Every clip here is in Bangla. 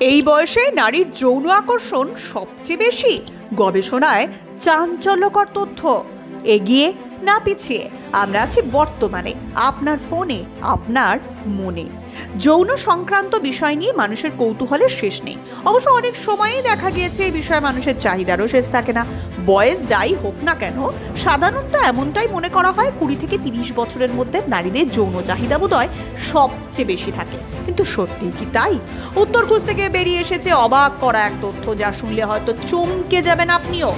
এই বয়সে নারীর যৌন আকর্ষণ সবচেয়ে বেশি, গবেষণায় চাঞ্চল্যকর তথ্য। এগিয়ে না পিছিয়ে আমরা আছি বর্তমানে, আপনার ফোনে, আপনার মনে। যৌন সংক্রান্ত বিষয় নিয়ে মানুষের কৌতূহলের শেষ নেই। অবশ্য অনেক সময়ই দেখা গিয়েছে এই বিষয়ে মানুষের চাহিদারও শেষ থাকে না। বয়স যাই হোক না কেন, সাধারণত এমনটাই মনে করা হয় 20 থেকে 30 বছরের মধ্যে নারীদের যৌন চাহিদা বোধহয় সবচেয়ে বেশি থাকে। কিন্তু সত্যি কি তাই? উত্তর খোঁজ থেকে বেরিয়ে এসেছে অবাক করা এক তথ্য, যা শুনলে হয়তো চমকে যাবেন আপনিও।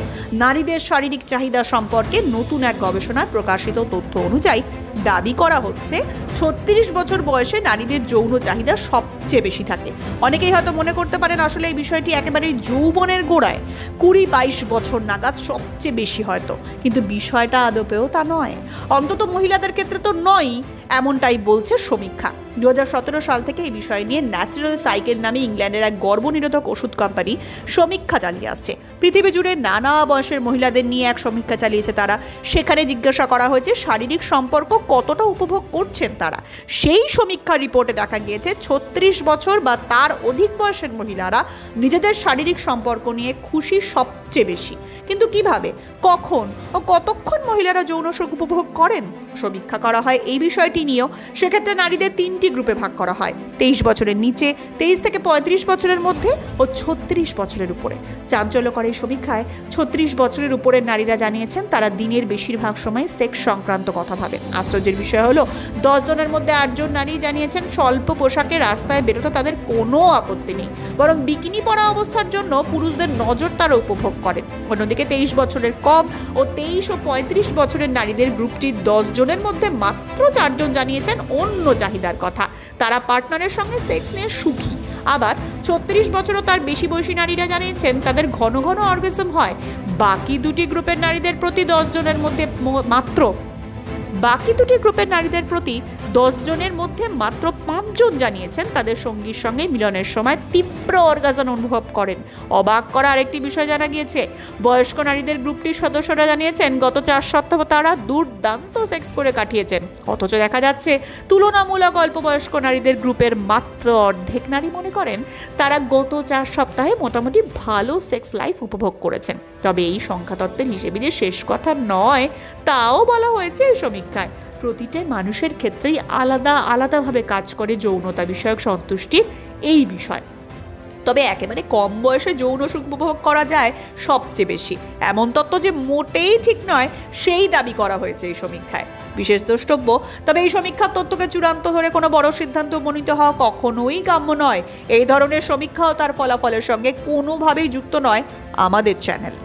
নারীদের শারীরিক চাহিদা সম্পর্কে নতুন এক গবেষণায় প্রকাশিত তথ্য অনুযায়ী দাবি করা হচ্ছে 36 বছর বয়সে নারীদের যৌন চাহিদা সবচেয়ে বেশি থাকে। অনেকেই হয়তো মনে করতে পারেন আসলে এই বিষয়টি একেবারেই যৌবনের গোড়ায়, 20-22 বছর নাগাদ সবচেয়ে বেশি হয়তো, কিন্তু বিষয়টা আদপেও তা নয়। অন্তত মহিলাদের ক্ষেত্রে তো নয়, এমনটাই বলছে সমীক্ষা। 2017 সাল থেকে এই বিষয় নিয়ে ন্যাচারাল সাইকেল নামে ইংল্যান্ডের এক গর্ভনিরোধক ওষুধ কোম্পানি সমীক্ষা চালিয়ে আসছে। পৃথিবী জুড়ে নানা বয়সের মহিলাদের নিয়ে এক সমীক্ষা চালিয়েছে তারা। সেখানে জিজ্ঞাসা করা হয়েছে শারীরিক সম্পর্ক কতটা উপভোগ করছেন তারা। সেই সমীক্ষা রিপোর্টে দেখা গিয়েছে 36 বছর বা তার অধিক বয়সের মহিলারা নিজেদের শারীরিক সম্পর্ক নিয়ে খুশি সবচেয়ে বেশি। কিন্তু কিভাবে, কখন ও কতক্ষণ মহিলারা যৌন সুখ উপভোগ করেন সমীক্ষা করা হয় এই বিষয়টি নিয়েও। সেক্ষেত্রে নারীদের 3টি গ্রুপে ভাগ করা হয়: 23 বছরের নিচে, 23 থেকে 35 বছরের মধ্যে ও 36 বছরের উপরে। চাঞ্চল্যকর এই সমীক্ষায় 36 বছরের উপরের নারীরা জানিয়েছেন তারা দিনের বেশিরভাগ সময় সেক্স সংক্রান্ত কথা ভাবেন। আশ্চর্যের বিষয় হলো 10 জনের মধ্যে 8 জন নারী জানিয়েছেন স্বল্প পোশাকে রাস্তায় বেরোতে তাদের কোনো আপত্তি নেই, বরং বিকিনি পরা অবস্থার জন্য পুরুষদের নজর তারা উপভোগ করেন। অন্যদিকে 23 বছরের কম ও 23 ও 35 বছরের নারীদের গ্রুপটির 10 জনের মধ্যে মাত্র 4 জন জানিয়েছেন অন্য চাহিদার কথা, তারা পার্টনারের সঙ্গে সেক্স নিয়ে সুখী। আবার 36 বছর ও তার বেশি বয়সী নারীরা জানিয়েছেন তাদের ঘন ঘন অর্গাজম হয়। বাকি দুটি গ্রুপের নারীদের প্রতি 10 জনের মধ্যে মাত্র 5 জন জানিয়েছেন তাদের সঙ্গীর সঙ্গে মিলনের সময় তীব্র অর্গাজম অনুভব করেন। অবাক করা আরেকটি বিষয় জানা গিয়েছে, বয়স্ক নারীদের গ্রুপটির সদস্যরা জানিয়েছেন গত 4 সপ্তাহ তারা দুর্দান্ত সেক্স করে কাটিয়েছেন। অথচ দেখা যাচ্ছে তুলনামূলক অল্প বয়স্ক নারীদের গ্রুপের মাত্র অর্ধেক নারী মনে করেন তারা গত 4 সপ্তাহে মোটামুটি ভালো সেক্স লাইফ উপভোগ করেছেন। তবে এই সংখ্যা তত্ত্বের হিসেবে যে শেষ কথা নয় তাও বলা হয়েছে এই সমীক্ষায়। প্রতিটা মানুষের ক্ষেত্রেই আলাদা আলাদাভাবে কাজ করে যৌনতা বিষয়ক সন্তুষ্টির এই বিষয়। তবে একেবারে কম বয়সে যৌন সুখ উপভোগ করা যায় সবচেয়ে বেশি, এমন তত্ত্ব যে মোটেই ঠিক নয় সেই দাবি করা হয়েছে এই সমীক্ষায়। বিশেষ দ্রষ্টব্য, তবে এই সমীক্ষার তথ্যকে চূড়ান্ত ধরে কোনো বড় সিদ্ধান্ত উপনীত হওয়া কখনোই কাম্য নয়। এই ধরনের সমীক্ষা ও তার ফলাফলের সঙ্গে কোনোভাবেই যুক্ত নয় আমাদের চ্যানেল।